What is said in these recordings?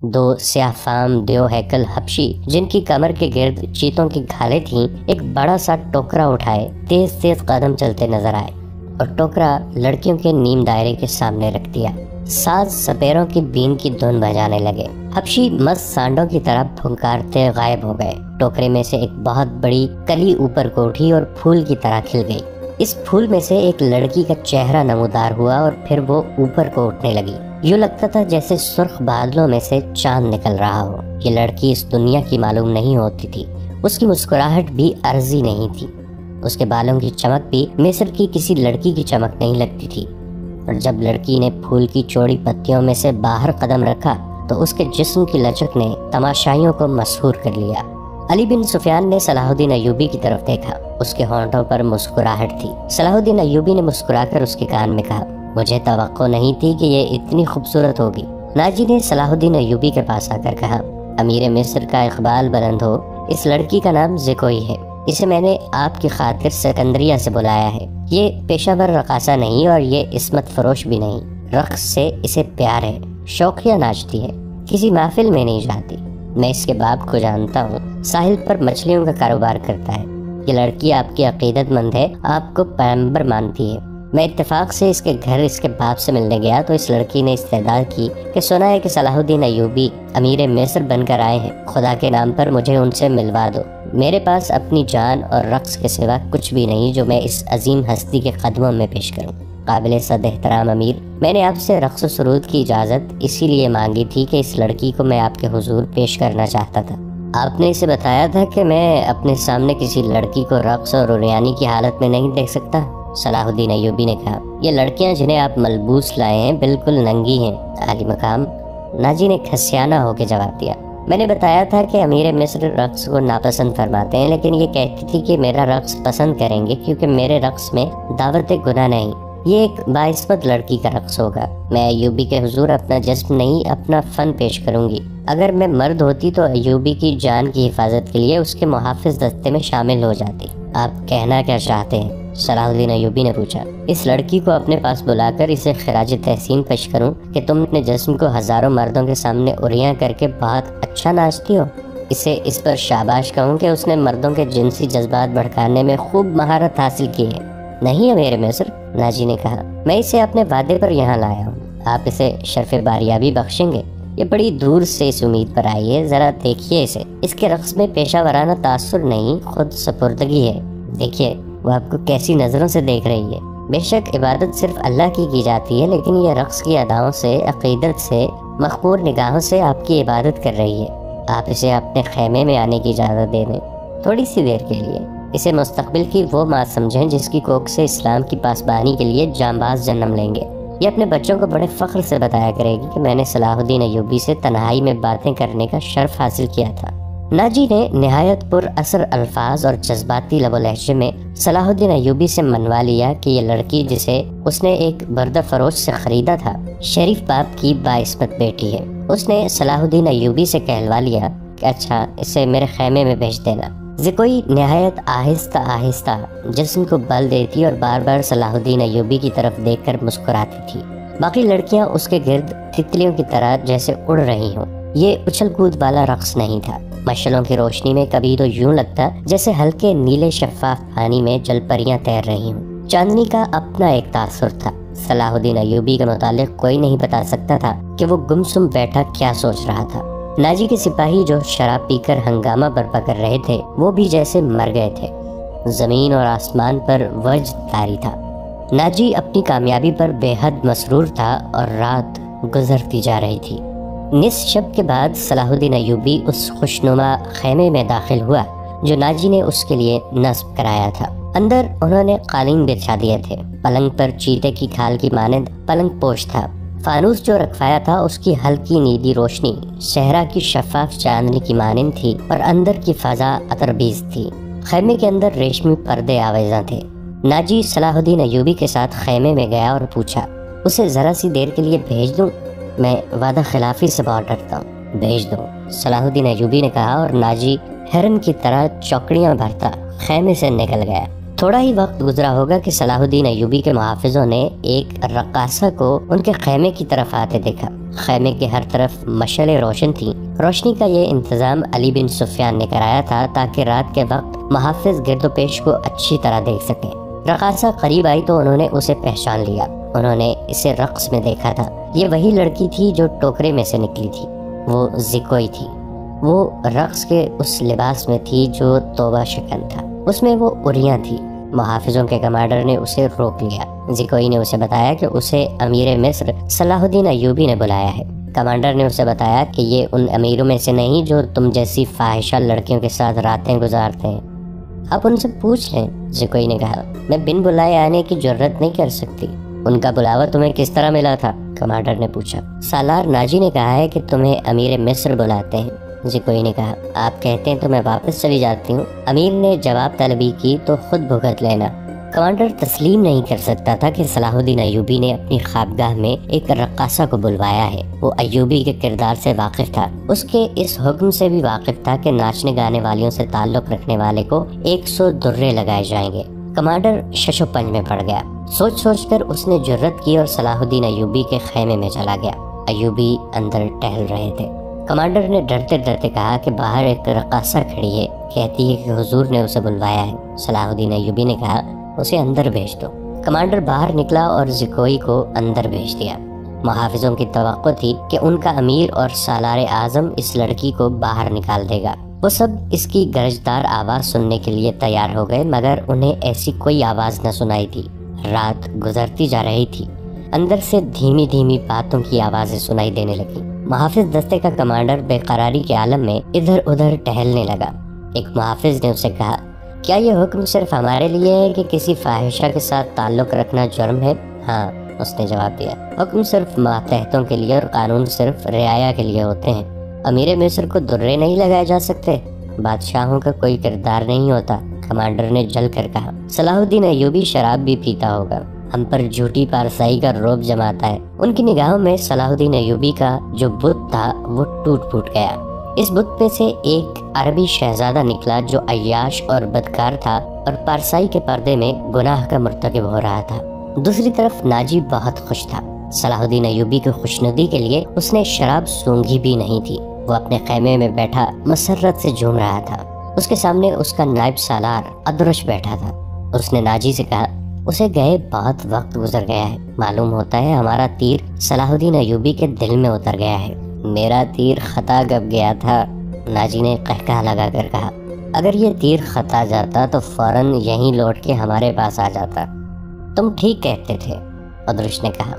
دو سیاہ فام دیو ہیکل حبشی جن کی کمر کے گرد چیتوں کی کھالیں تھیں ایک بڑا سا ٹوکرا اٹھائے تیز تیز قدم چلتے نظر آئے اور ٹوکرا لڑکیوں کے نیم دائرے کے سامنے رکھ دیا۔ ساز سپیروں کی بین کی دھن بجانے لگے۔ حبشی مست سانڈوں کی طرح پھنکارتے غائب ہو گئے۔ ٹوکرے میں سے ایک بہت بڑی کلی اوپر کو اٹھی اور پھول کی طرح کھل گئی۔ اس پھول میں سے ایک لڑکی کا چہرہ نمودار ہوا اور پھر وہ اوپر کو اٹھنے لگی۔ یوں لگتا تھا جیسے سرخ بادلوں میں سے چاند نکل رہا ہو۔ یہ لڑکی اس دنیا کی معلوم نہیں ہوتی تھی۔ اس کی مسکراہٹ بھی عرضی نہیں تھی۔ اس کے بالوں کی چمک بھی مصر کی کسی لڑکی کی چمک نہیں لگتی تھی۔ اور جب لڑکی نے پھول کی چوڑی پتیوں میں سے باہر قدم رکھا تو اس کے جسم کی لچک نے تماشائیوں کو مسحور کر لیا۔ علی بن سفیان نے صلاح الدین ایوبی کی طرف دیکھا۔ اس کے ہونٹوں پر مسکراہٹ تھی۔ صلاح الدین ایوبی نے مسکرا کر اس کے کان میں کہا، مجھے توقع نہیں تھی کہ یہ اتنی خوبصورت ہوگی۔ ناجی نے صلاح الدین ایوبی کے پاس آ کر کہا، امیر مصر کا اقبال بلند ہو، اس لڑکی کا نام زکوئی ہے۔ اسے میں نے آپ کی خاطر سکندریہ سے بلایا ہے۔ یہ پیشہ ور رقاصہ نہیں اور یہ عصمت فروش بھی نہیں۔ رقص سے اسے پیار ہے، شوقیہ ناچتی ہے، کسی محفل میں نہیں جاتی۔ میں اس کے باپ کو جانتا ہوں، ساحل پر مچھلیوں کا کاروبار کرتا ہے۔ یہ لڑکی آپ کی عقیدت مند ہے، آپ کو پیغمبر مانتی ہے۔ میں اتفاق سے اس کے گھر اس کے باپ سے ملنے گیا تو اس لڑکی نے استدعا کی کہ سنا ہے کہ صلاح الدین ایوبی امیر مصر بن کر آئے ہیں، خدا کے نام پر مجھے ان سے ملوا دو۔ میرے پاس اپنی جان اور رقص کے سوا کچھ بھی نہیں جو میں اس عظیم ہستی کے قدموں میں پیش کروں۔ قابل صد احترام امیر، میں نے آپ سے رقص و سرود کی اجازت اسی لیے مانگی تھی کہ اس لڑکی کو میں آپ کے حضور پیش کرنا چاہتا تھا۔ آپ نے اسے بتایا تھا کہ میں اپنے سامنے کسی لڑکی کو رقص اور عریانی کی حالت میں نہیں دیکھ سکتا۔ صلاح الدین ایوبی نے کہا، یہ لڑکیاں جنہیں آپ ملبوس لائے ہیں بالکل ننگی ہیں عالی مقام۔ ناجی نے کھسیانہ ہو کے جواب دیا، میں نے بتایا تھا کہ امیر مصر رقص کو ناپسند فرماتے ہیں، لیکن یہ کہتی تھی کہ میرا رقص پسند کریں گے کیونکہ میرے رقص میں دعوت گناہ نہیں، یہ ایک باعصمت لڑکی کا رقص ہوگا۔ میں ایوبی کے حضور اپنا جسم نہیں اپنا فن پیش کروں گی۔ اگر میں مرد ہوتی تو ایوبی کی جان کی حفاظت کے لیے اس کے محافظ دستے میں شامل ہو جاتی۔ آپ کہنا کیا چاہتے ہیں؟ صلاح الدین ایوبی نے پوچھا۔ اس لڑکی کو اپنے پاس بلا کر اسے خراج تحسین پیش کروں کہ تم اپنے جسم کو ہزاروں مردوں کے سامنے عریاں کر کے بہت اچھا ناچتی ہو؟ اسے اس پر شاباش کہوں کہ اس نے مردوں کے جنسی جذبات بھڑکانے میں خوب مہارت حاصل کی ہے۔ نہیں امیر مصر، ناجی نے کہا، میں اسے اپنے وعدے پر یہاں لایا ہوں۔ آپ اسے شرف باریابی بخشیں گے؟ یہ بڑی دور سے اس امید پر آئی ہے، ذرا دیکھیے اسے۔ اس کے رقص میں پیشہ ورانہ تاثر نہیں، خود سپردگی ہے۔ دیکھیے وہ آپ کو کیسی نظروں سے دیکھ رہی ہے۔ بے شک عبادت صرف اللہ کی جاتی ہے، لیکن یہ رقص کی اداؤں سے، عقیدت سے، مخمور نگاہوں سے آپ کی عبادت کر رہی ہے۔ آپ اسے اپنے خیمے میں آنے کی اجازت دے دیں، تھوڑی سی دیر کے لیے۔ اسے مستقبل کی وہ ماں سمجھیں جس کی کوکھ سے اسلام کی پاسبانی کے لیے جانباز جنم لیں گے۔ یہ اپنے بچوں کو بڑے فخر سے بتایا کرے گی کہ میں نے صلاح الدین ایوبی سے تنہائی میں باتیں کرنے کا شرف حاصل کیا تھا۔ ناجی نے نہایت پر اثر الفاظ اور جذباتی لب و لہجے میں صلاح الدین ایوبی سے منوا لیا کہ یہ لڑکی جسے اس نے ایک بردہ فروش سے خریدا تھا، شریف باپ کی باعصمت بیٹی ہے۔ اس نے صلاح الدین ایوبی سے کہلوا لیا کہ اچھا اسے میرے خیمے میں بھیج دینا۔ زکوئی نہایت آہستہ آہستہ جسم کو بل دیتی اور بار بار صلاح الدین ایوبی کی طرف دیکھ کر مسکراتی تھی۔ باقی لڑکیاں اس کے گرد تتلیوں کی طرح جیسے اڑ رہی ہوں۔ یہ اچھل کود والا رقص نہیں تھا۔ مشعلوں کی روشنی میں کبھی تو یوں لگتا جیسے ہلکے نیلے شفاف پانی میں جل پریاں تیر رہی ہوں۔ چاندنی کا اپنا ایک تاثر تھا۔ صلاح الدین ایوبی کے متعلق کوئی نہیں بتا سکتا تھا کہ وہ گمسم بیٹھا کیا سوچ رہا تھا۔ ناجی کے سپاہی جو شراب پی کر ہنگامہ برپا کر رہے تھے وہ بھی جیسے مر گئے تھے۔ زمین اور آسمان پر وجد طاری تھا۔ ناجی اپنی کامیابی پر بے حد مسرور تھا اور رات گزرتی جا رہی تھی۔ نصف شب کے بعد صلاح الدین ایوبی اس خوشنما خیمے میں داخل ہوا جو ناجی نے اس کے لیے نصب کرایا تھا۔ اندر انہوں نے قالین بچھا دیے تھے۔ پلنگ پر چیتے کی کھال کی مانند پلنگ پوش تھا۔ فانوس جو رکھوایا تھا اس کی ہلکی نیلی روشنی صحرا کی شفاف چاندنی کی مانند تھی اور اندر کی فضا عطربیز تھی۔ خیمے کے اندر ریشمی پردے آویزاں تھے۔ ناجی صلاح الدین ایوبی کے ساتھ خیمے میں گیا اور پوچھا، اسے ذرا سی دیر کے لیے بھیج دوں؟ میں وعدہ خلافی سے بہت ڈرتا ہوں۔ بھیج دو، صلاح الدین ایوبی نے کہا اور ناجی ہرن کی طرح چوکڑیاں بھرتا خیمے سے نکل گیا۔ تھوڑا ہی وقت گزرا ہوگا کہ صلاح الدین ایوبی کے محافظوں نے ایک رقاصہ کو ان کے خیمے کی طرف آتے دیکھا۔ خیمے کے ہر طرف مشعلیں روشن تھیں۔ روشنی کا یہ انتظام علی بن سفیان نے کرایا تھا تاکہ رات کے وقت محافظ گرد و پیش کو اچھی طرح دیکھ سکیں۔ رقاصہ قریب آئی تو انہوں نے اسے پہچان لیا۔ انہوں نے اسے رقص میں دیکھا تھا۔ یہ وہی لڑکی تھی جو ٹوکرے میں سے نکلی تھی۔ وہ زکوئی تھی۔ وہ رقص کے اس لباس میں تھی جو توبہ شکن تھا۔ اس میں وہ عریاں تھی۔ محافظوں کے کمانڈر نے اسے روک لیا۔ زکوئی نے اسے بتایا کہ اسے امیر مصر صلاح الدین ایوبی نے بلایا ہے۔ کمانڈر نے اسے بتایا کہ یہ ان امیروں میں سے نہیں جو تم جیسی فاحشہ لڑکیوں کے ساتھ راتیں گزارتے ہیں۔ آپ ان سے پوچھ لیں، زکوئی نے کہا۔ میں بن بلائے آنے کی جرت نہیں کر سکتی۔ ان کا بلاوا تمہیں کس طرح ملا تھا؟ کمانڈر نے پوچھا۔ سالار ناجی نے کہا ہے کہ تمہیں امیر مصر بلاتے ہیں۔ زکوئی نے کہا۔ آپ کہتے ہیں تو میں واپس چلی جاتی ہوں۔ امیر نے جواب طلبی کی تو خود بھگت لینا۔ کمانڈر تسلیم نہیں کر سکتا تھا کہ صلاح الدین ایوبی نے اپنی خوابگاہ میں ایک رقاصہ کو بلوایا ہے۔ وہ ایوبی کے کردار سے واقف تھا۔ اس کے اس حکم سے بھی واقف تھا کہ ناچنے گانے والیوں سے تعلق رکھنے والے کو 100 درے لگائے جائیں گے۔ کمانڈر شش و پنج میں پڑ گیا۔ سوچ کر اس نے جرت کی اور صلاح الدین ایوبی کے خیمے میں چلا گیا۔ ایوبی اندر ٹہل رہے تھے۔ کمانڈر نے ڈرتے ڈرتے کہا کہ باہر ایک رقاصہ کھڑی ہے، کہتی ہے کہ حضور نے اسے بلوایا ہے۔ صلاح الدین ایوبی نے کہا اسے اندر بھیج دو۔ کمانڈر باہر نکلا اور زکوئی کو اندر بھیج دیا۔ محافظوں کی توقع تھی کہ ان کا امیر اور سالار اعظم اس لڑکی کو باہر نکال دے گا۔ وہ سب اس کی گرجدار آواز سننے کے لیے تیار ہو گئے، مگر انہیں ایسی کوئی آواز نہ سنائی دی۔ رات گزرتی جا رہی تھی۔ اندر سے دھیمی دھیمی باتوں کی آوازیں سنائی دینے لگی۔ محافظ دستے کا کمانڈر بے قراری کے عالم میں ادھر ادھر ٹہلنے لگا۔ ایک محافظ نے اسے کہا، کیا یہ حکم صرف ہمارے لیے ہے کہ کسی فاحشہ کے ساتھ تعلق رکھنا جرم ہے؟ ہاں، اس نے جواب دیا۔ حکم صرف ماتحتوں کے لیے اور قانون صرف رعایا کے لیے ہوتے ہیں۔ امیر مصر کو درے نہیں لگائے جا سکتے؟ بادشاہوں کا کوئی کردار نہیں ہوتا، کمانڈر نے جل کر کہا۔ صلاح الدین ایوبی شراب بھی پیتا ہوگا، ہم پر جھوٹی پارسائی کا روب جماتا ہے۔ ان کی نگاہوں میں صلاح الدین ایوبی کا جو بت تھا وہ ٹوٹ پھوٹ گیا۔ اس بت میں سے ایک عربی شہزادہ نکلا جو عیاش اور بدکار تھا اور پارسائی کے پردے میں گناہ کا مرتکب ہو رہا تھا۔ دوسری طرف ناجی بہت خوش تھا۔ صلاح الدین ایوبی کی خوشنودی کے لیے اس نے شراب سونگھی بھی نہیں تھی۔ وہ اپنے خیمے میں بیٹھا مسرت سے جھوم رہا تھا۔ اس کے سامنے اس کا نائب سالار ادرش بیٹھا تھا۔ اس نے ناجی سے کہا، اسے گئے بہت وقت گزر گیا ہے، معلوم ہوتا ہے ہمارا تیر صلاح الدین ایوبی کے دل میں اتر گیا ہے۔ میرا تیر خطا کب گیا تھا؟ ناجی نے قہقہہ لگا کر کہا، اگر یہ تیر خطا جاتا تو فوراً یہیں لوٹ کے ہمارے پاس آ جاتا۔ تم ٹھیک کہتے تھے، ادرش نے کہا۔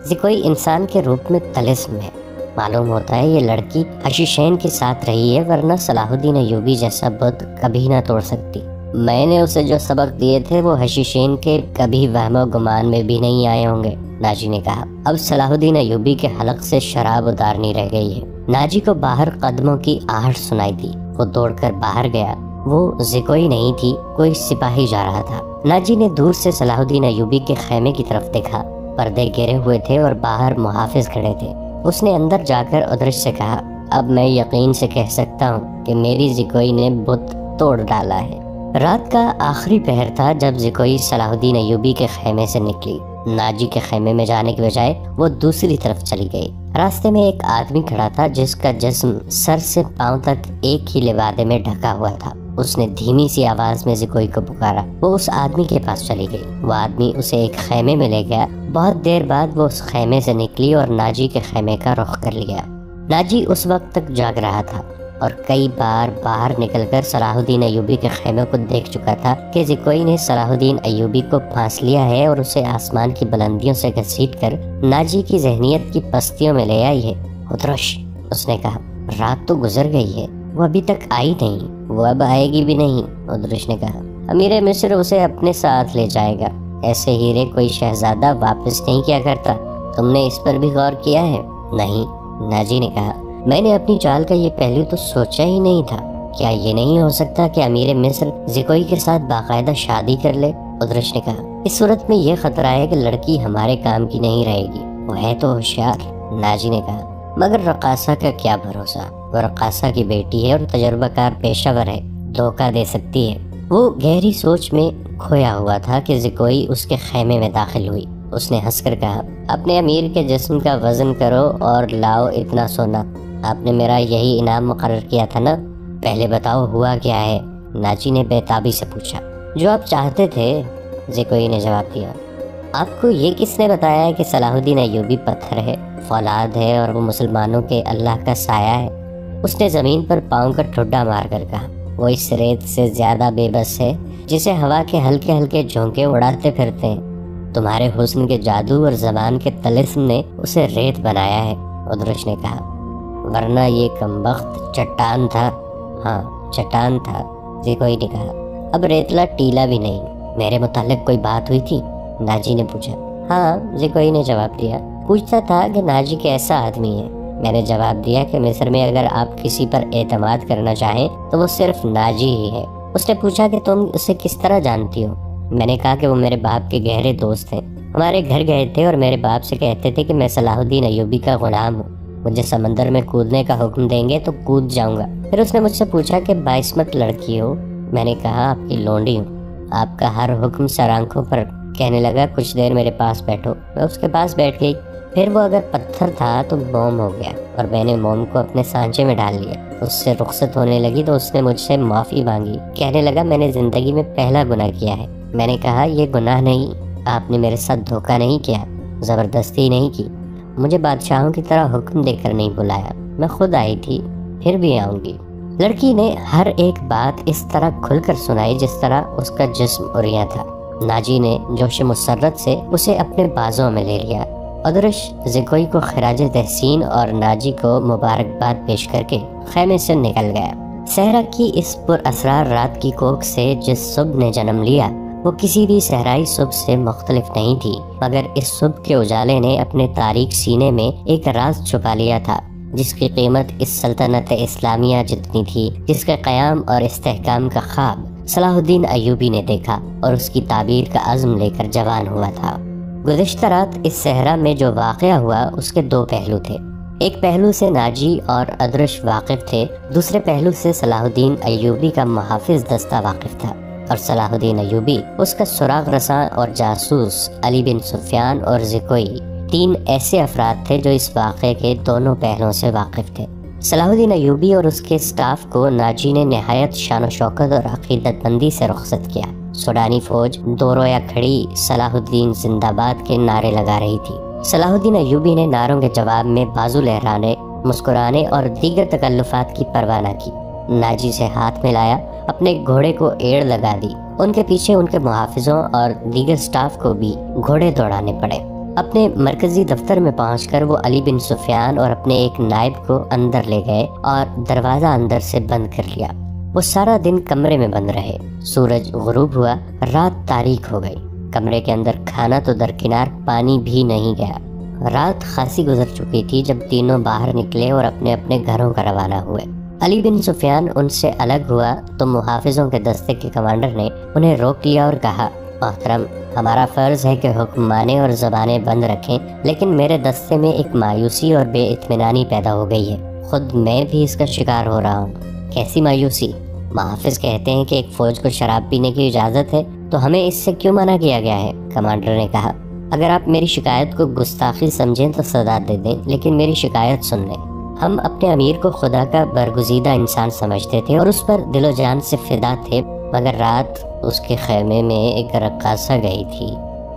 زکوئی انسان کے روپ میں طلسم ہے، معلوم ہوتا ہے یہ لڑکی حشیشین کے ساتھ رہی ہے، ورنہ صلاح الدین ایوبی جیسا بت کبھی نہ توڑ سکتی۔ میں نے اسے جو سبق دیے تھے وہ حشیشین کے کبھی وہم و گمان میں بھی نہیں آئے ہوں گے، ناجی نے کہا۔ اب صلاح الدین ایوبی کے حلق سے شراب اتارنی رہ گئی ہے۔ ناجی کو باہر قدموں کی آہٹ سنائی دی۔ وہ دوڑ کر باہر گیا۔ وہ زکوئی نہیں تھی، کوئی سپاہی جا رہا تھا۔ ناجی نے دور سے صلاح الدین ایوبی کے خیمے کی طرف دیکھا۔ پردے گرے ہوئے تھے اور باہر محافظ کھڑے تھے۔ اس نے اندر جا کر ادرش سے کہا، اب میں یقین سے کہہ سکتا ہوں کہ میری زکوئی نے بت توڑ ڈالا ہے۔ رات کا آخری پہر تھا جب زکوئی صلاح الدین ایوبی کے خیمے سے نکلی۔ ناجی کے خیمے میں جانے کے بجائے وہ دوسری طرف چلی گئی۔ راستے میں ایک آدمی کھڑا تھا جس کا جسم سر سے پاؤں تک ایک ہی لبادے میں ڈھکا ہوا تھا۔ اس نے دھیمی سی آواز میں زکوئی کو پکارا۔ وہ اس آدمی کے پاس چلی گئی۔ وہ آدمی اسے ایک خیمے میں لے گیا۔ بہت دیر بعد وہ اس خیمے سے نکلی اور ناجی کے خیمے کا رخ کر لیا۔ ناجی اس وقت تک جاگ رہا تھا اور کئی بار باہر نکل کر صلاح الدین ایوبی کے خیمے کو دیکھ چکا تھا کہ زکوئی نے صلاح الدین ایوبی کو پھانس لیا ہے اور اسے آسمان کی بلندیوں سے گھسیٹ کر ناجی کی ذہنیت کی پستیوں میں لے آئی ہے۔ ادرش، اس نے کہا، رات تو گزر گئی ہے، وہ ابھی تک آئی نہیں، وہ اب آئے گی بھی نہیں۔ ادرش نے کہا، امیر مصر اسے اپنے ساتھ لے جائے گا، ایسے ہیرے کوئی شہزادہ واپس نہیں کیا کرتا، تم نے اس پر بھی غور کیا ہے؟ نہیں، ناجی نے کہا، میں نے اپنی چال کا یہ پہلو تو سوچا ہی نہیں تھا۔ کیا یہ نہیں ہو سکتا کہ امیر مصر زکوئی کے ساتھ باقاعدہ شادی کر لے؟ ادرش نے کہا، اس صورت میں یہ خطرہ ہے کہ لڑکی ہمارے کام کی نہیں رہے گی، وہ ہے تو ہوشیار۔ ناجی نے کہا، مگر رقاصہ کا کیا بھروسہ، وہ رقاصہ کی بیٹی ہے اور تجربہ کار پیشہ ور ہے، دھوکہ دے سکتی ہے۔ وہ گہری سوچ میں کھویا ہوا تھا کہ زکوئی اس کے خیمے میں داخل ہوئی۔ اس نے ہنس کر کہا، اپنے امیر کے جسم کا وزن کرو اور لاؤ اتنا سونا۔ آپ نے میرا یہی انعام مقرر کیا تھا نا؟ پہلے بتاؤ ہوا کیا ہے؟ ناجی نے بےتابی سے پوچھا۔ جو آپ چاہتے تھے، زکوئی نے جواب دیا۔ آپ کو یہ کس نے بتایا ہے کہ صلاح الدین ایوبی پتھر ہے، فولاد ہے اور وہ مسلمانوں کے اللہ کا سایہ ہے؟ اس نے زمین پر پاؤں کا ٹھڈا مار کر کہا، وہ اس ریت سے زیادہ بے بس ہے جسے ہوا کے ہلکے ہلکے جھونکے اڑاتے پھرتے ہیں۔ تمہارے حسن کے جادو اور زبان کے طلسم نے اسے ریت بنایا ہے، ادرش نے کہا، ورنہ یہ کمبخت چٹان تھا۔ ہاں چٹان تھا، زکوئی نے کہا، اب ریتلا ٹیلا بھی نہیں۔ میرے متعلق کوئی بات ہوئی تھی؟ ناجی نے پوچھا۔ ہاں، زکوئی نے جواب دیا، پوچھتا تھا کہ ناجی کیسا آدمی ہے۔ میں نے جواب دیا کہ مصر میں اگر آپ کسی پر اعتماد کرنا چاہیں تو وہ صرف ناجی ہی ہے۔ اس نے پوچھا کہ تم اسے کس طرح جانتی ہو؟ میں نے کہا کہ وہ میرے باپ کے گہرے دوست ہیں، ہمارے گھر گئے تھے اور میرے باپ سے کہتے تھے کہ میں صلاح الدین ایوبی کا غلام ہوں، مجھے سمندر میں کودنے کا حکم دیں گے تو کود جاؤں گا۔ پھر اس نے مجھ سے پوچھا کہ باعثمت لڑکی ہو؟ میں نے کہا آپ کی لونڈی ہوں، آپ کا ہر حکم سر آنکھوں پر۔ کہنے لگا کچھ دیر میرے پاس بیٹھو۔ میں اس کے پاس بیٹھ گئی۔ پھر وہ اگر پتھر تھا تو موم ہو گیا اور میں نے موم کو اپنے سانچے میں ڈال لیا۔ اس سے رخصت ہونے لگی تو اس نے مجھ سے معافی مانگی۔ کہنے لگا میں نے زندگی میں پہلا گناہ کیا ہے۔ میں نے کہا یہ گناہ نہیں، آپ نے میرے ساتھ دھوکہ نہیں کیا، زبردستی نہیں کی، مجھے بادشاہوں کی طرح حکم دے کر نہیں بلایا، میں خود آئی تھی، پھر بھی آؤں گی۔ لڑکی نے ہر ایک بات اس طرح کھل کر سنائی جس طرح اس کا جسم اڑیا تھا۔ ناجی نے جوش مسرت سے اسے اپنے بازوں میں لے لیا۔ ادرش زکوئی کو خراج تحسین اور ناجی کو مبارکباد پیش کر کے خیمے سے نکل گیا۔ صحرا کی اس پر اسرار رات کی کوکھ سے جس صبح نے جنم لیا وہ کسی بھی صحرائی صبح سے مختلف نہیں تھی، مگر اس صبح کے اجالے نے اپنے تاریک سینے میں ایک راز چھپا لیا تھا جس کی قیمت اس سلطنت اسلامیہ جتنی تھی جس کے قیام اور استحکام کا خواب صلاح الدین ایوبی نے دیکھا اور اس کی تعبیر کا عزم لے کر جوان ہوا تھا۔ گزشتہ رات اس صحرا میں جو واقعہ ہوا اس کے دو پہلو تھے۔ ایک پہلو سے ناجی اور ادرش واقف تھے، دوسرے پہلو سے صلاح الدین ایوبی کا محافظ دستہ واقف تھا، اور صلاح الدین ایوبی اس کا سراغ رساں اور جاسوس علی بن سفیان اور زکوئی تین ایسے افراد تھے جو اس واقعے کے دونوں پہلوؤں سے واقف تھے۔ صلاح الدین ایوبی اور اس کے اسٹاف کو ناجی نے نہایت شان و شوکت اور عقیدت مندی سے رخصت کیا۔ سوڈانی فوج دو رویا کھڑی صلاح الدین زندہ باد کے نعرے لگا رہی تھی۔ صلاح الدین ایوبی نے نعروں کے جواب میں بازو لہرانے، مسکرانے اور دیگر تکلفات کی پرواہ نہ کی۔ ناجی سے ہاتھ ملایا، اپنے گھوڑے کو ایڑ لگا دی۔ ان کے پیچھے ان کے محافظوں اور دیگر سٹاف کو بھی گھوڑے دوڑانے پڑے۔ اپنے مرکزی دفتر میں پہنچ کر وہ علی بن سفیان اور اپنے ایک نائب کو اندر لے گئے اور دروازہ اندر سے بند کر لیا۔ وہ سارا دن کمرے میں بند رہے۔ سورج غروب ہوا، رات تاریک ہو گئی۔ کمرے کے اندر کھانا تو درکنار پانی بھی نہیں گیا۔ رات خاصی گزر چکی تھی جب تینوں باہر نکلے اور اپنے اپنے گھروں کا روانہ ہوئے۔ علی بن سفیان ان سے الگ ہوا تو محافظوں کے دستے کے کمانڈر نے انہیں روک لیا اور کہا، محترم، ہمارا فرض ہے کہ حکم مانے اور زبانیں بند رکھیں، لیکن میرے دستے میں ایک مایوسی اور بے اطمینانی پیدا ہو گئی ہے۔ خود میں بھی اس کا شکار ہو رہا ہوں۔ کیسی مایوسی؟ محافظ کہتے ہیں کہ ایک فوج کو شراب پینے کی اجازت ہے، تو ہمیں اس سے کیوں منع کیا گیا ہے؟ کمانڈر نے کہا، اگر آپ میری شکایت کو گستاخی سمجھیں تو سزا دے دیں، لیکن میری شکایت سن لیں۔ ہم اپنے امیر کو خدا کا برگزیدہ انسان سمجھتے تھے اور اس پر دل و جان سے فدا تھے، مگر رات اس کے خیمے میں ایک رقاصہ گئی تھی۔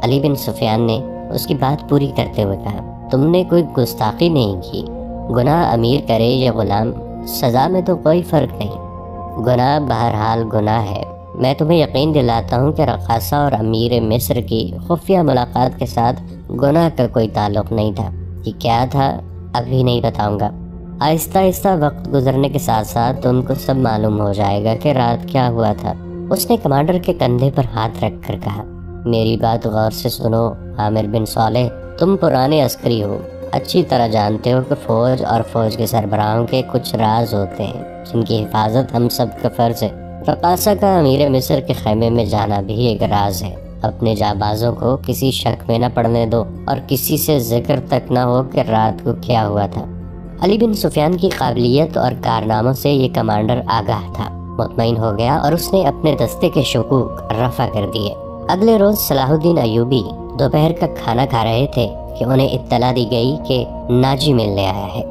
علی بن سفیان نے اس کی بات پوری کرتے ہوئے کہا، تم نے کوئی گستاخی نہیں کی۔ گناہ امیر کرے یا غلام، سزا میں تو کوئی فرق نہیں۔ گناہ بہرحال گناہ ہے۔ میں تمہیں یقین دلاتا ہوں کہ رقاصہ اور امیر مصر کی خفیہ ملاقات کے ساتھ گناہ کا کوئی تعلق نہیں تھا۔ یہ کیا تھا ابھی نہیں بتاؤں گا، آہستہ آہستہ وقت گزرنے کے ساتھ ساتھ تم کو سب معلوم ہو جائے گا کہ رات کیا ہوا تھا۔ اس نے کمانڈر کے کندھے پر ہاتھ رکھ کر کہا، میری بات غور سے سنو عامر بن صالح، تم پرانے عسکری ہو، اچھی طرح جانتے ہو کہ فوج اور فوج کے سربراہوں کے کچھ راز ہوتے ہیں جن کی حفاظت ہم سب کا فرض ہے۔ رقاصہ کا امیر مصر کے خیمے میں جانا بھی ایک راز ہے۔ اپنے جانبازوں کو کسی شک میں نہ پڑنے دو اور کسی سے ذکر تک نہ ہو کہ رات کو کیا ہوا تھا۔ علی بن سفیان کی قابلیت اور کارناموں سے یہ کمانڈر آگاہ تھا۔ مطمئن ہو گیا اور اس نے اپنے دستے کے شکوک رفع کر دیے۔ اگلے روز صلاح الدین ایوبی دوپہر کا کھانا کھا رہے تھے کہ انہیں اطلاع دی گئی کہ ناجی ملنے آیا ہے۔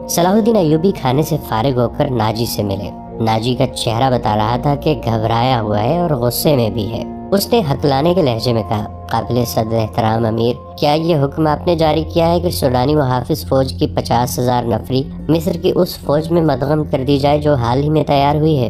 صلاح الدین ایوبی کھانے سے فارغ ہو کر ناجی سے ملے۔ ناجی کا چہرہ بتا رہا تھا کہ گھبرایا ہوا ہے اور غصے میں بھی ہے۔ اس نے ہکلانے کے لہجے میں کہا، قابل صدر احترام امیر، کیا یہ حکم آپ نے جاری کیا ہے کہ سوڈانی محافظ فوج کی 50,000 نفری مصر کی اس فوج میں مدغم کر دی جائے جو حال ہی میں تیار ہوئی ہے؟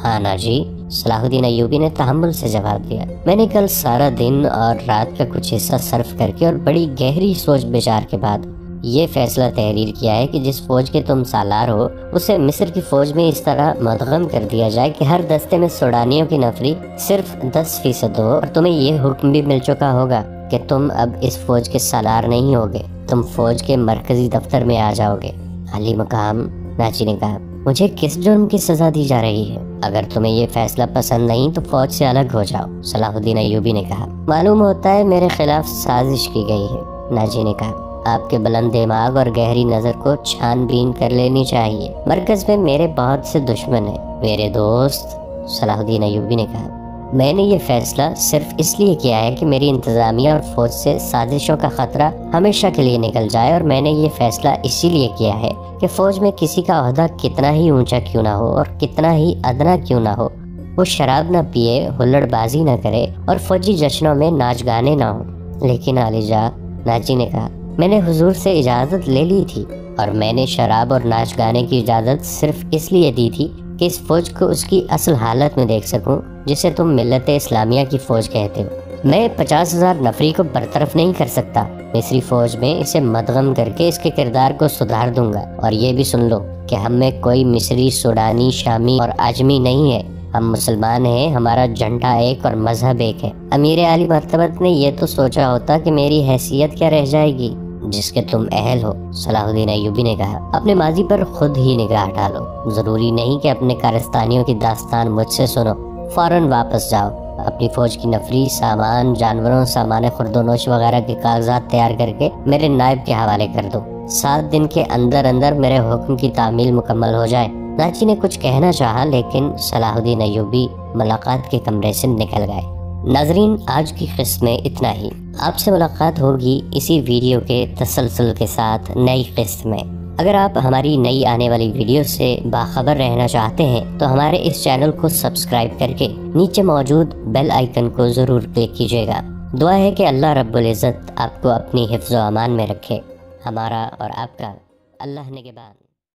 ہاں ناجی، صلاح الدین ایوبی نے تحمل سے جواب دیا۔ میں نے کل سارا دن اور رات کا کچھ حصہ صرف کر کے اور بڑی گہری سوچ بچار کے بعد یہ فیصلہ تحریر کیا ہے کہ جس فوج کے تم سالار ہو اسے مصر کی فوج میں اس طرح مدغم کر دیا جائے کہ ہر دستے میں سوڈانیوں کی نفری صرف 10% ہو، اور تمہیں یہ حکم بھی مل چکا ہوگا کہ تم اب اس فوج کے سالار نہیں ہوگے، تم فوج کے مرکزی دفتر میں آ جاؤ گے۔ علی مقام، ناجی نے کہا، مجھے کس جرم کی سزا دی جا رہی ہے؟ اگر تمہیں یہ فیصلہ پسند نہیں تو فوج سے الگ ہو جاؤ، صلاح الدین ایوبی نے کہا۔ معلوم ہوتا ہے میرے خلاف سازش کی گئی ہے، ناجی نے کہا۔ آپ کے بلند دماغ اور گہری نظر کو چھان بین کر لینی چاہیے۔ مرکز میں میرے بہت سے دشمن ہیں میرے دوست، صلاح الدین ایوبی نے کہا۔ میں نے یہ فیصلہ صرف اس لیے کیا ہے کہ میری انتظامیہ اور فوج سے سازشوں کا خطرہ ہمیشہ کے لیے نکل جائے، اور میں نے یہ فیصلہ اسی لیے کیا ہے کہ فوج میں کسی کا عہدہ کتنا ہی اونچا کیوں نہ ہو اور کتنا ہی ادنا کیوں نہ ہو، وہ شراب نہ پیے، ہلڑ بازی نہ کرے اور فوجی جشنوں میں ناچ گانے نہ ہوں۔ لیکن علی جا، ناجی نے کہا، میں نے حضور سے اجازت لے لی تھی، اور میں نے شراب اور ناچ گانے کی اجازت صرف اس لیے دی تھی کہ اس فوج کو اس کی اصل حالت میں دیکھ سکوں جسے تم ملت اسلامیہ کی فوج کہتے ہو۔ میں 50,000 نفری کو برطرف نہیں کر سکتا، مصری فوج میں اسے مدغم کر کے اس کے کردار کو سدھار دوں گا۔ اور یہ بھی سن لو کہ ہم میں کوئی مصری، سوڈانی، شامی اور عجمی نہیں ہے، ہم مسلمان ہیں، ہمارا جھنڈا ایک اور مذہب ایک ہے۔ امیر عالی مرتبت نے یہ تو سوچا ہوتا کہ میری حیثیت کیا رہ جائے گی جس کے تم اہل ہو، صلاح الدین ایوبی نے کہا۔ اپنے ماضی پر خود ہی نگاہ ڈالو، ضروری نہیں کہ اپنے کارستانیوں کی داستان مجھ سے سنو، فوراً واپس جاؤ، اپنی فوج کی نفری، سامان، جانوروں، سامان خوردونوش وغیرہ کے کاغذات تیار کر کے میرے نائب کے حوالے کر دو۔ 7 دن کے اندر اندر میرے حکم کی تعمیل مکمل ہو جائے۔ ناجی نے کچھ کہنا چاہا لیکن صلاح الدین ایوبی ملاقات کے کمرے سے نکل گئے۔ ناظرین، آج کی قسط میں اتنا ہی۔ آپ سے ملاقات ہوگی اسی ویڈیو کے تسلسل کے ساتھ نئی قسط میں۔ اگر آپ ہماری نئی آنے والی ویڈیو سے باخبر رہنا چاہتے ہیں تو ہمارے اس چینل کو سبسکرائب کر کے نیچے موجود بیل آئیکن کو ضرور کلک کیجیے گا۔ دعا ہے کہ اللہ رب العزت آپ کو اپنی حفظ و امان میں رکھے۔ ہمارا اور آپ کا اللہ نگہبان۔